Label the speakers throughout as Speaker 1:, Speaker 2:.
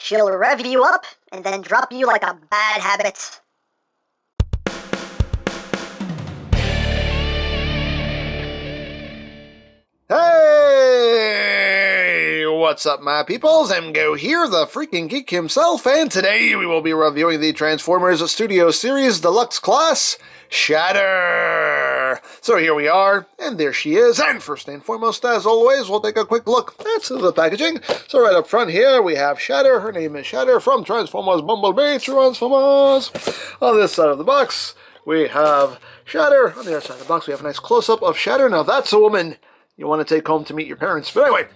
Speaker 1: She'll rev you up and then drop you like a bad habit.
Speaker 2: Hey! What's up, my peoples? EmGo here, the freaking geek himself, and today we will be reviewing the Transformers Studio Series Deluxe class, SHATTER! So here we are, and there she is, and first and foremost, as always, we'll take a quick look at the packaging. So right up front here, we have SHATTER. Her name is SHATTER from Transformers Bumblebee Transformers. On this side of the box, we have SHATTER. On the other side of the box, we have a nice close-up of SHATTER. Now that's a woman you want to take home to meet your parents. But anyway,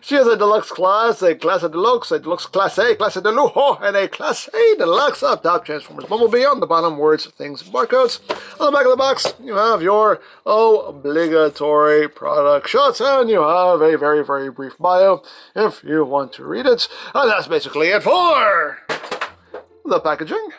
Speaker 2: she has a deluxe class, a class of deluxe, a deluxe class A, class of deluxe, and a class A deluxe. Up top, Transformers Bumblebee. On the bottom, words, things, barcodes. On the back of the box, you have your obligatory product shots, and you have a very, very brief bio if you want to read it. And that's basically it for the packaging.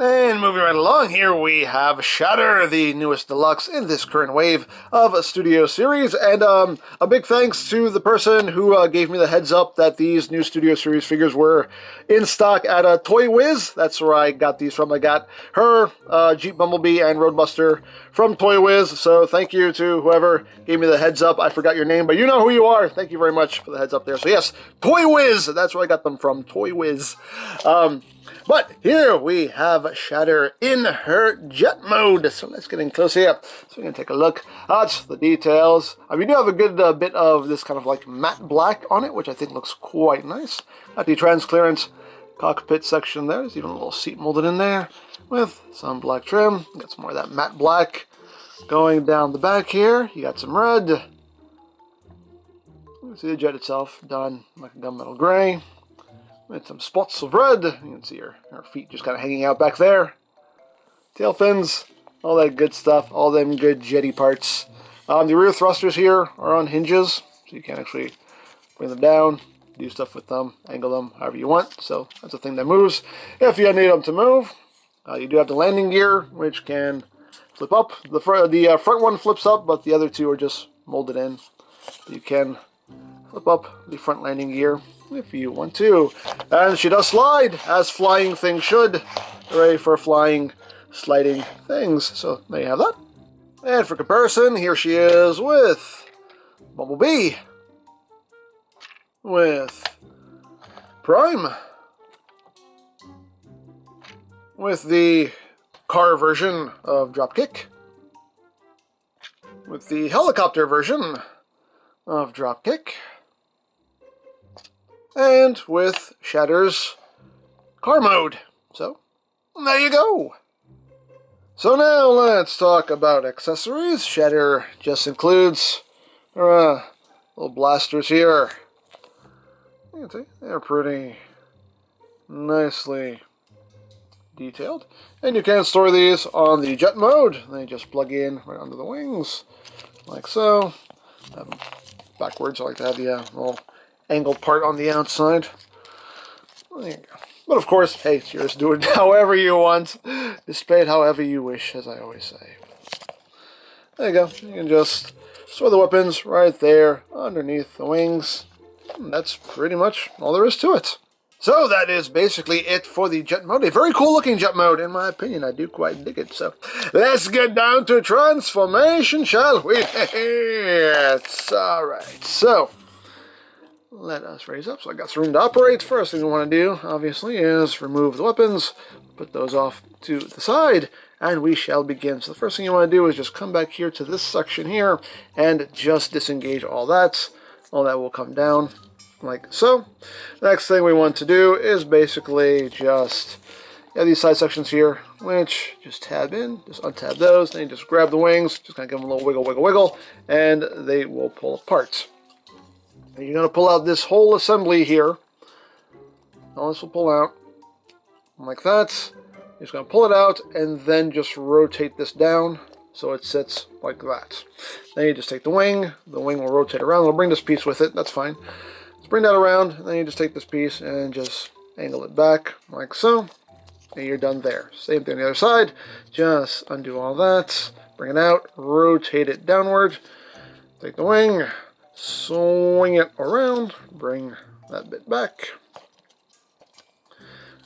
Speaker 2: And moving right along, here we have SHATTER, the newest deluxe in this current wave of Studio Series. And a big thanks to the person who gave me the heads up that these new Studio Series figures were in stock at Toy Wiz. That's where I got these from. I got her, Jeep Bumblebee, and Roadbuster from Toy Wiz. So thank you to whoever gave me the heads up. I forgot your name, but you know who you are. Thank you very much for the heads up there. So yes, Toy Wiz. That's where I got them from, Toy Wiz. But here we have SHATTER in her jet mode. So let's get in close here. So we're going to take a look at the details. We do have a good bit of this kind of like matte black on it, which I think looks quite nice. Got the transclearance cockpit section there. There's even a little seat molded in there with some black trim. Got some more of that matte black going down the back here. You got some red. You can see the jet itself done like a gunmetal gray. With some spots of red. You can see her feet just kind of hanging out back there. Tail fins, all that good stuff, all them good jetty parts. The rear thrusters here are on hinges, so you can actually bring them down, do stuff with them, angle them however you want. So that's a thing that moves. If you need them to move, you do have the landing gear, which can flip up. The front one flips up, but the other two are just molded in. You can flip up the front landing gear if you want to. And she does slide, as flying things should. Hooray for flying, sliding things. So there you have that. And for comparison, here she is with Bumblebee, with Prime, with the car version of Dropkick, with the helicopter version of Dropkick, and with SHATTER's car mode. So, there you go. So now let's talk about accessories. SHATTER just includes her little blasters here. You can see they're pretty nicely detailed. And you can store these on the jet mode. They just plug in right under the wings, like so. Have them backwards. I like to have the little angled part on the outside. There you go. But of course, hey, it's yours. Do it however you want. Display it however you wish, as I always say. There you go. You can just store the weapons right there underneath the wings. And that's pretty much all there is to it. So that is basically it for the jet mode. A very cool looking jet mode, in my opinion. I do quite dig it. So let's get down to transformation, shall we? It's alright. So let us raise up. So I got some room to operate. First thing we want to do, obviously, is remove the weapons. Put those off to the side. And we shall begin. So the first thing you want to do is just come back here to this section here and just disengage all that. All that will come down like so. Next thing we want to do is basically just these side sections here, which just tab in, just untab those, then you just grab the wings, just kind of give them a little wiggle, wiggle, wiggle, and they will pull apart. And you're going to pull out this whole assembly here. All this will pull out like that. You're just going to pull it out and then just rotate this down so it sits like that. Then you just take the wing will rotate around, it'll bring this piece with it, that's fine. Bring that around, and then you just take this piece and just angle it back like so, and you're done there. Same thing on the other side. Just undo all that, bring it out, rotate it downward, take the wing, swing it around, bring that bit back,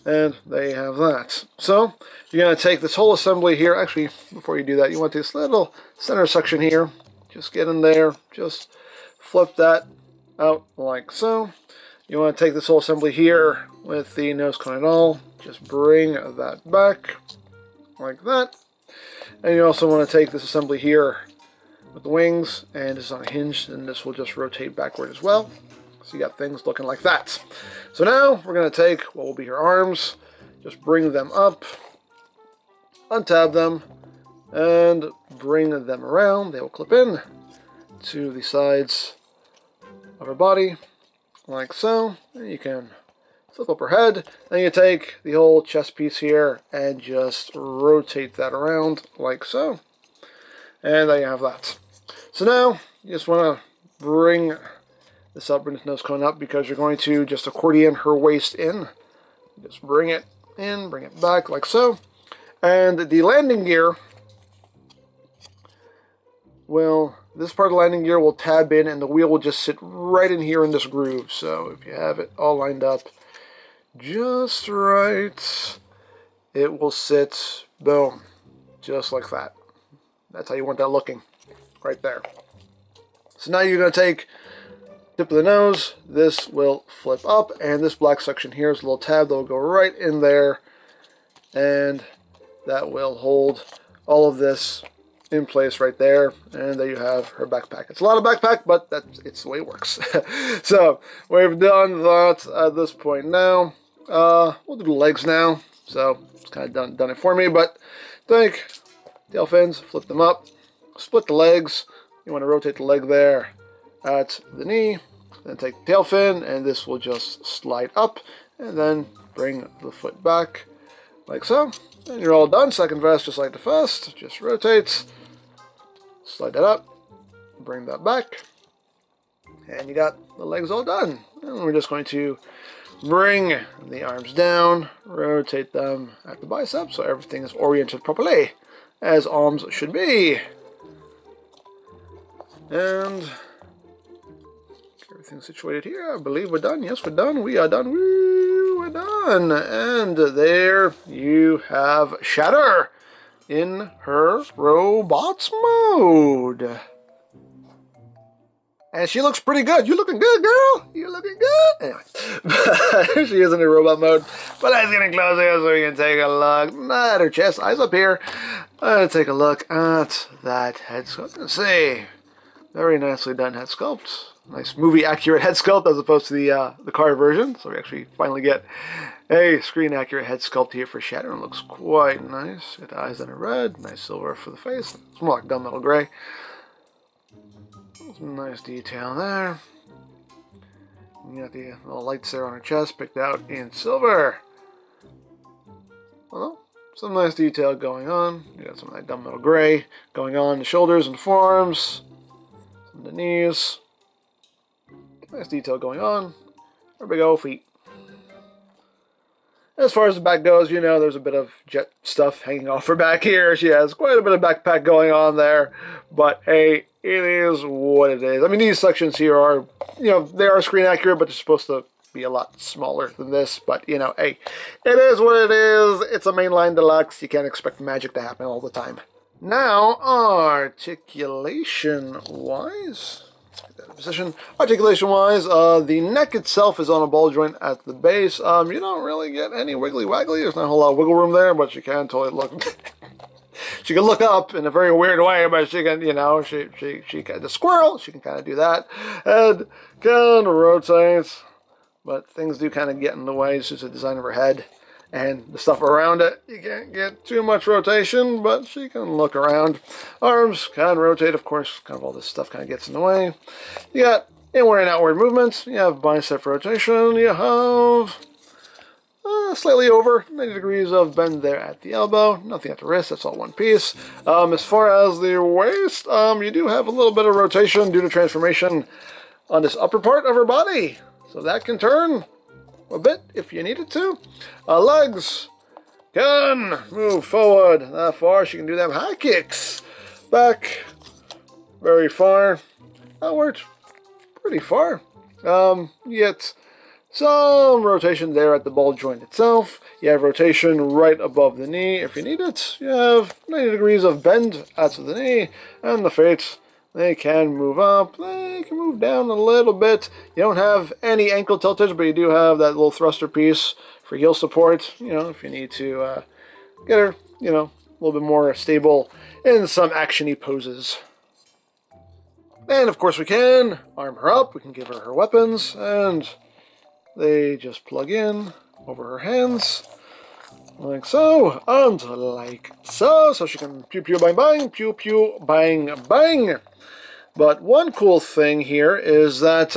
Speaker 2: And there you have that. So you're going to take this whole assembly here. Actually, before you do that, you want this little center section here. Just get in there. Just flip that out like so. You want to take this whole assembly here with the nose cone and all. Just bring that back like that. And you also want to take this assembly here with the wings, and it's on a hinge, and this will just rotate backward as well. So you got things looking like that. So now we're going to take what will be her arms, just bring them up, untab them, and bring them around. They will clip in to the sides of her body, like so. And you can flip up her head, and you take the whole chest piece here and just rotate that around, like so. And there you have that. So now you just want to bring this up, bring this nose cone up, because you're going to just accordion her waist in. Just bring it in, bring it back like so. And the landing gear will, this part of the landing gear will tab in, and the wheel will just sit right in here in this groove. So if you have it all lined up just right, it will sit, boom, just like that. That's how you want that looking, right there. So now you're going to take tip of the nose, this will flip up, and this black section here is a little tab that will go right in there, and that will hold all of this in place right there, and there you have her backpack. It's a lot of backpack, but it's the way it works. So we've done that at this point now. We'll do the legs now, so it's kind of done it for me, but take tail fins, flip them up, split the legs. You want to rotate the leg there at the knee, then take the tail fin, and this will just slide up, and then bring the foot back like so. And you're all done. Second vest, just like the first, just rotates, slide that up, bring that back, and you got the legs all done. And we're just going to bring the arms down, rotate them at the biceps so everything is oriented properly, as arms should be. And everything's situated here. I believe we're done. Yes, we're done. We are done. Woo, we're done. And there you have Shatter in her robots mode. And she looks pretty good. You looking good, girl? You looking good? Anyway, she is in her robot mode. But let's get in close here so we can take a look at her chest. Eyes up here. Let's take a look at that head sculpt. Let's see. Very nicely done head sculpt. Nice movie accurate head sculpt as opposed to the car version. So we actually finally get a screen accurate head sculpt here for Shatter. It looks quite nice. Got the eyes that are red. Nice silver for the face. It's more like gunmetal gray. Some nice detail there. You got the little lights there on her chest picked out in silver. Well, some nice detail going on. You got some of that gunmetal gray going on the shoulders and forearms. The knees. Nice detail going on. There we go, feet. As far as the back goes, you know, there's a bit of jet stuff hanging off her back here. She has quite a bit of backpack going on there. But, hey, it is what it is. I mean, these sections here are, you know, they are screen accurate, but they're supposed to be a lot smaller than this. But, you know, hey, it is what it is. It's a mainline deluxe. You can't expect magic to happen all the time. Now, articulation-wise, get that in position. Articulation-wise, the neck itself is on a ball joint at the base. You don't really get any wiggly-waggly. There's not a whole lot of wiggle room there, but you can totally look. She can look up in a very weird way, but she can, you know, she can, the squirrel, she can kind of do that. Head can rotate, but things do kind of get in the way. It's just the design of her head. And the stuff around it, you can't get too much rotation, but she can look around. Arms can rotate, of course, kind of all this stuff kind of gets in the way. You got inward and outward movements. You have bicep rotation. You have slightly over 90 degrees of bend there at the elbow. Nothing at the wrist. That's all one piece. As far as the waist, you do have a little bit of rotation due to transformation on this upper part of her body. So that can turn a bit if you need it to. Legs can move forward that far. She can do them high kicks. Back very far. Outward pretty far. Yet some rotation there at the ball joint itself. You have rotation right above the knee if you need it. You have 90 degrees of bend out to the knee, and the feet, they can move up, they can move down a little bit. You don't have any ankle tiltage, but you do have that little thruster piece for heel support, if you need to get her, a little bit more stable in some actiony poses. And of course we can arm her up, we can give her her weapons, and they just plug in over her hands, like so, and like so. So she can pew pew bang bang, pew pew bang bang. But one cool thing here is that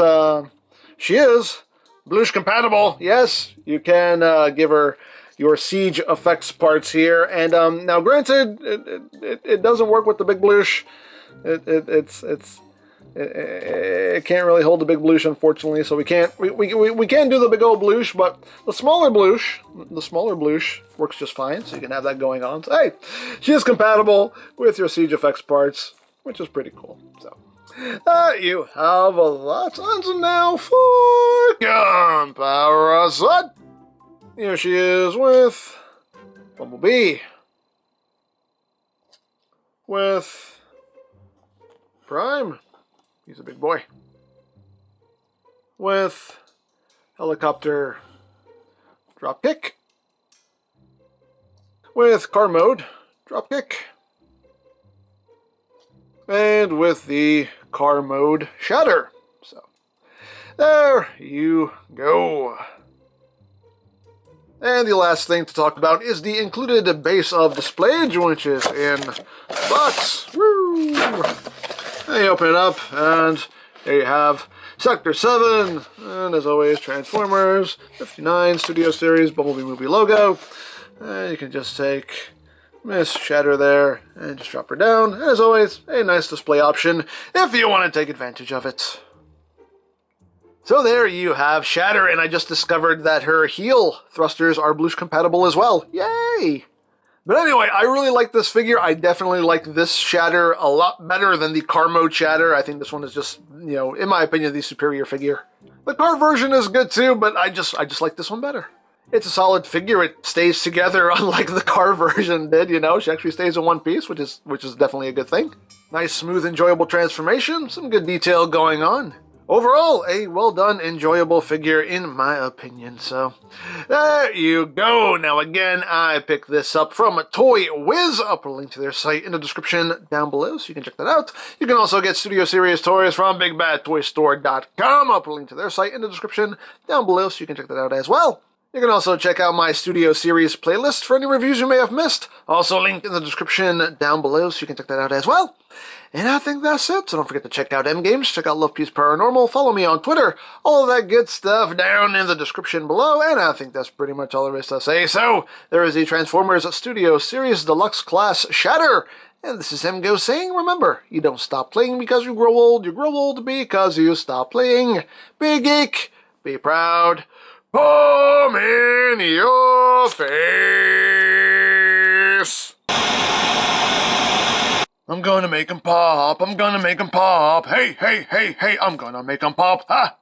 Speaker 2: she is Blush compatible. Yes, you can give her your siege effects parts here. And now granted, it doesn't work with the big Blush. It can't really hold the big Blush, unfortunately, so we can't do the big old Blush, but the smaller Blush works just fine, so you can have that going on. So, hey, she is compatible with your siege effects parts, which is pretty cool. So you have a lot, and now for comparison. Here she is with Bumblebee, with Prime. He's a big boy. With Helicopter Dropkick. With Car Mode Dropkick. And with the Car Mode Shatter. So, there you go. And the last thing to talk about is the included base of display, which is in the box. Woo! And you open it up, and there you have Sector 7, and as always, Transformers, 59, Studio Series, Bumblebee movie logo. And you can just take Miss Shatter there, and just drop her down. And as always, a nice display option if you want to take advantage of it. So there you have Shatter, and I just discovered that her heel thrusters are Blush compatible as well. Yay! But anyway, I really like this figure. I definitely like this Shatter a lot better than the Car Mode Shatter. I think this one is just, in my opinion, the superior figure. The car version is good too, but I just like this one better. It's a solid figure. It stays together, unlike the car version did. She actually stays in one piece, which is definitely a good thing. Nice, smooth, enjoyable transformation. Some good detail going on. Overall, a well-done, enjoyable figure in my opinion, so there you go. Now again, I picked this up from Toy Wiz. I'll put a link to their site in the description down below, so you can check that out. You can also get Studio Series toys from BigBadToyStore.com. I'll put a link to their site in the description down below, so you can check that out as well. You can also check out my Studio Series playlist for any reviews you may have missed. Also linked in the description down below, so you can check that out as well. And I think that's it, so don't forget to check out EmGo's, check out Love Peace Paranormal, follow me on Twitter, all of that good stuff down in the description below, and I think that's pretty much all there is to say. So, there is the Transformers Studio Series Deluxe Class Shatter, and this is EmGo saying, remember, you don't stop playing because you grow old because you stop playing. Be geek, be proud, palm in your face. I'm gonna make 'em pop, I'm gonna make 'em pop, hey, hey, hey, hey, I'm gonna make 'em pop, ha!